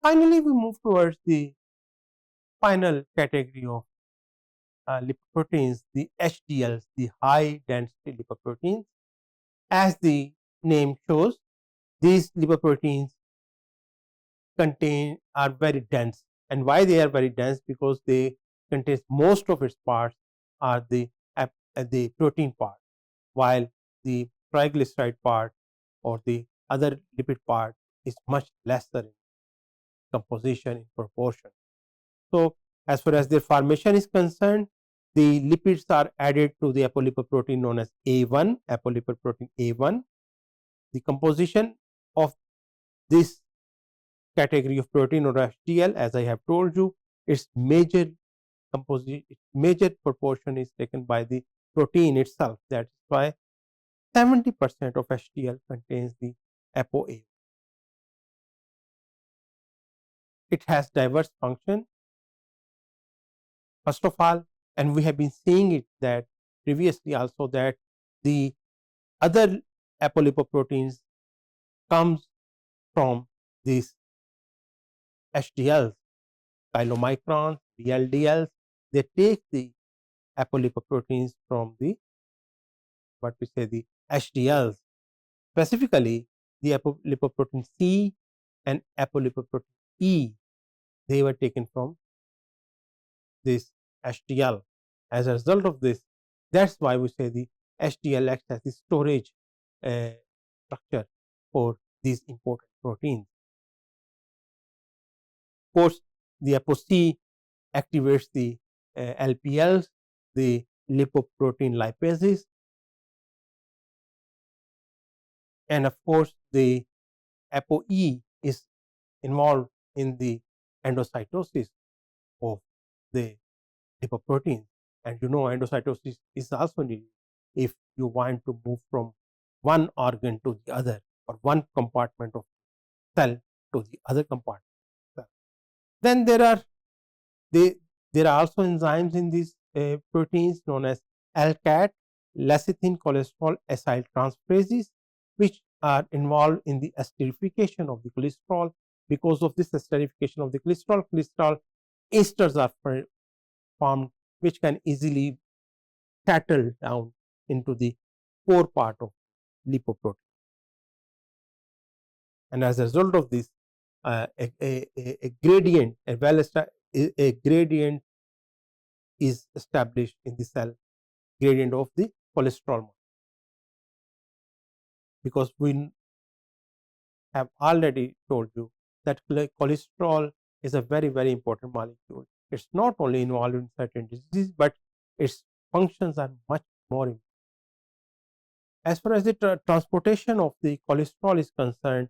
Finally, we move towards the final category of lipoproteins, the HDLs, the high density lipoproteins. As the name shows, these lipoproteins are very dense. And why they are very dense? Because they contain most of its parts are the protein part, while the triglyceride part or the other lipid part is much lesser in composition, in proportion. So, as far as their formation is concerned, the lipids are added to the apolipoprotein known as A1, apolipoprotein A1. The composition of this category of protein or HDL, as I have told you, its major proportion is taken by the protein itself. That is why 70% of HDL contains the ApoA. It has diverse function. First of all, and we have been seeing it that previously also, that the other apolipoproteins comes from these HDLs, chylomicrons, VLDLs. They take the apolipoproteins from the the HDLs, specifically the apolipoprotein C and apolipoprotein E. They were taken from this HDL. As a result of this, that's why we say the HDL acts as the storage structure for these important proteins. Of course, the ApoC activates the LPLs, the lipoprotein lipases, and of course, the ApoE is involved in the endocytosis of the lipoprotein. And you know, endocytosis is also needed if you want to move from one organ to the other, or one compartment of cell to the other compartment of cell. Then there are also enzymes in these proteins known as ALCAT, lecithin cholesterol acyl transferases, which are involved in the esterification of the cholesterol. Because of this esterification of the cholesterol esters are formed, which can easily settle down into the core part of lipoprotein. And as a result of this, a gradient, a gradient is established in the cell, gradient of the cholesterol, because we have already told you that cholesterol is a very, very important molecule. It's not only involved in certain diseases, but its functions are much more important. As far as the transportation of the cholesterol is concerned,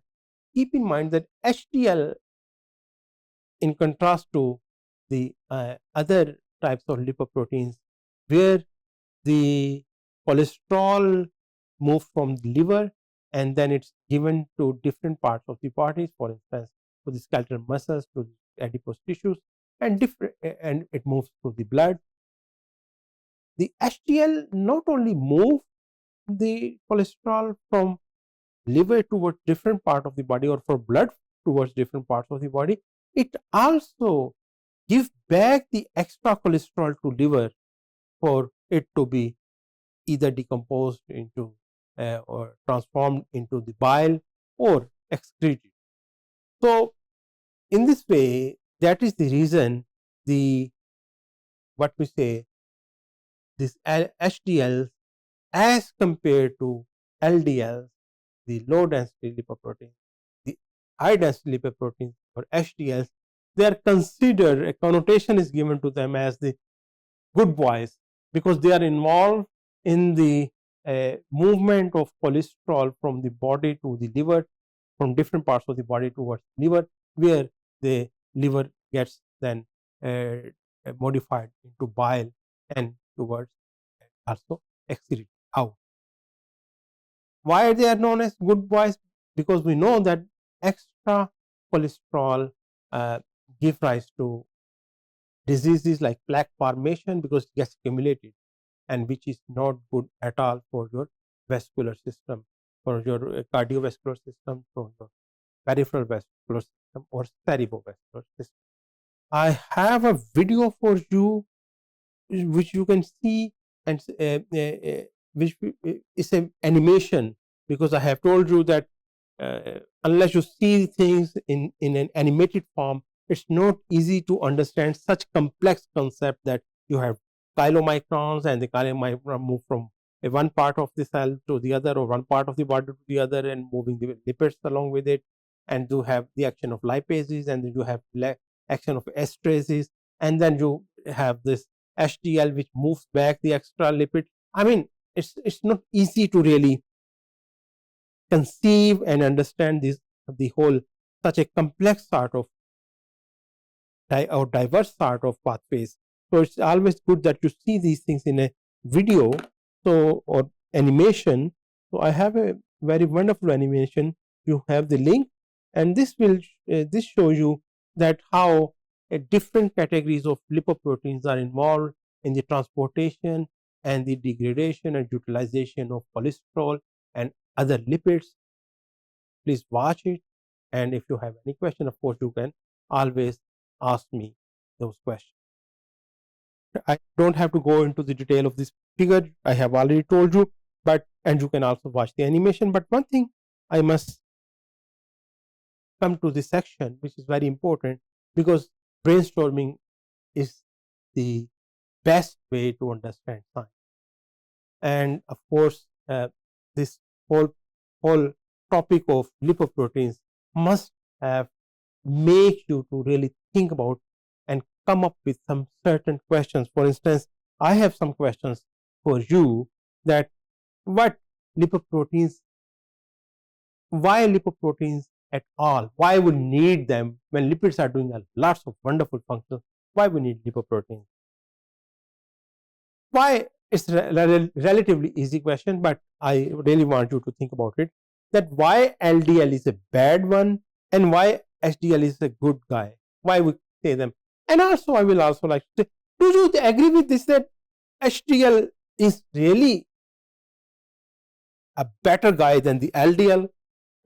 keep in mind that HDL, in contrast to the other types of lipoproteins, where the cholesterol moves from the liver and then it's given to different parts of the bodies, for instance, to the skeletal muscles, to the adipose tissues, and it moves through the blood. The HDL not only move the cholesterol from liver towards different part of the body, or for blood towards different parts of the body, it also gives back the extra cholesterol to liver for it to be either decomposed into or transformed into the bile or excreted. So, in this way, that is the reason this HDLs as compared to LDLs, the low density lipoproteins, the high density lipoproteins or HDLs, they are considered, a connotation is given to them as the good boys, because they are involved in the movement of cholesterol from the body to the liver, from different parts of the body towards liver, where the liver gets then modified into bile and towards also excreted out. Why they are known as good boys? Because we know that extra cholesterol give rise to diseases like plaque formation because it gets accumulated, and which is not good at all for your vascular system, for your cardiovascular system, for your peripheral vascular system or cerebrovascular system. I have a video for you which you can see, and which is an animation, because I have told you that unless you see things in an animated form, it's not easy to understand such complex concept that you have chylomicrons, and the chylomicron move from one part of the cell to the other, or one part of the body to the other, and moving the lipids along with it, and you have the action of lipases, and then you have action of esterases, and then you have this HDL which moves back the extra lipid. I mean, it's not easy to really conceive and understand this, the whole, such a complex sort of or diverse sort of pathways. So it's always good that you see these things in a video, so, or animation. So I have a very wonderful animation. You have the link, and this will this shows you that how different categories of lipoproteins are involved in the transportation and the degradation and utilization of cholesterol and other lipids. Please watch it, and if you have any question, of course, you can always ask me those questions. I don't have to go into the detail of this figure. I have already told you, but and you can also watch the animation. But one thing I must come to this section, which is very important, because brainstorming is the best way to understand science. And of course, this whole topic of lipoproteins must have make you to really think about and come up with some certain questions. For instance, I have some questions for you, that what lipoproteins, why lipoproteins at all? Why we need them when lipids are doing lots of wonderful functions? Why we need lipoproteins? Why? It's a relatively easy question, but I really want you to think about it. That why LDL is a bad one and why HDL is a good guy. Why we say them? And also, I will also like to say, do you agree with this, that HDL is really a better guy than the LDL,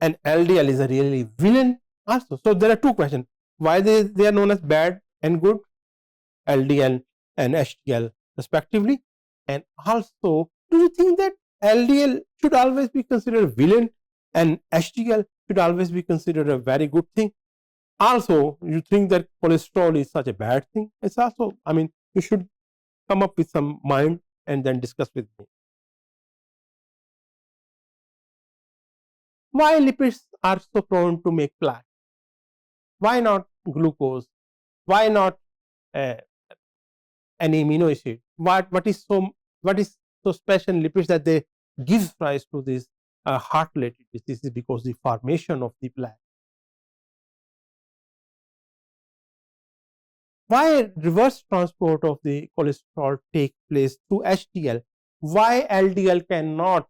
and LDL is a really villain also? So there are two questions: why they are known as bad and good, LDL and HDL respectively, and also, do you think that LDL should always be considered a villain and HDL should always be considered a very good thing? Also, you think that cholesterol is such a bad thing? It's also, I mean, you should come up with some mind and then discuss with me. Why lipids are so prone to make plaque? Why not glucose? Why not uh, any amino acid? What is so special in lipids that they give rise to this heart related diseases? Because the formation of the plaque. Why reverse transport of the cholesterol take place through HDL? Why LDL cannot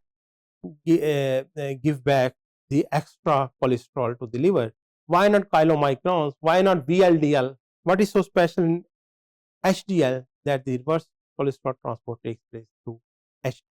give back the extra cholesterol to the liver? Why not chylomicrons? Why not VLDL? What is so special in HDL that the reverse cholesterol transport takes place through HDL?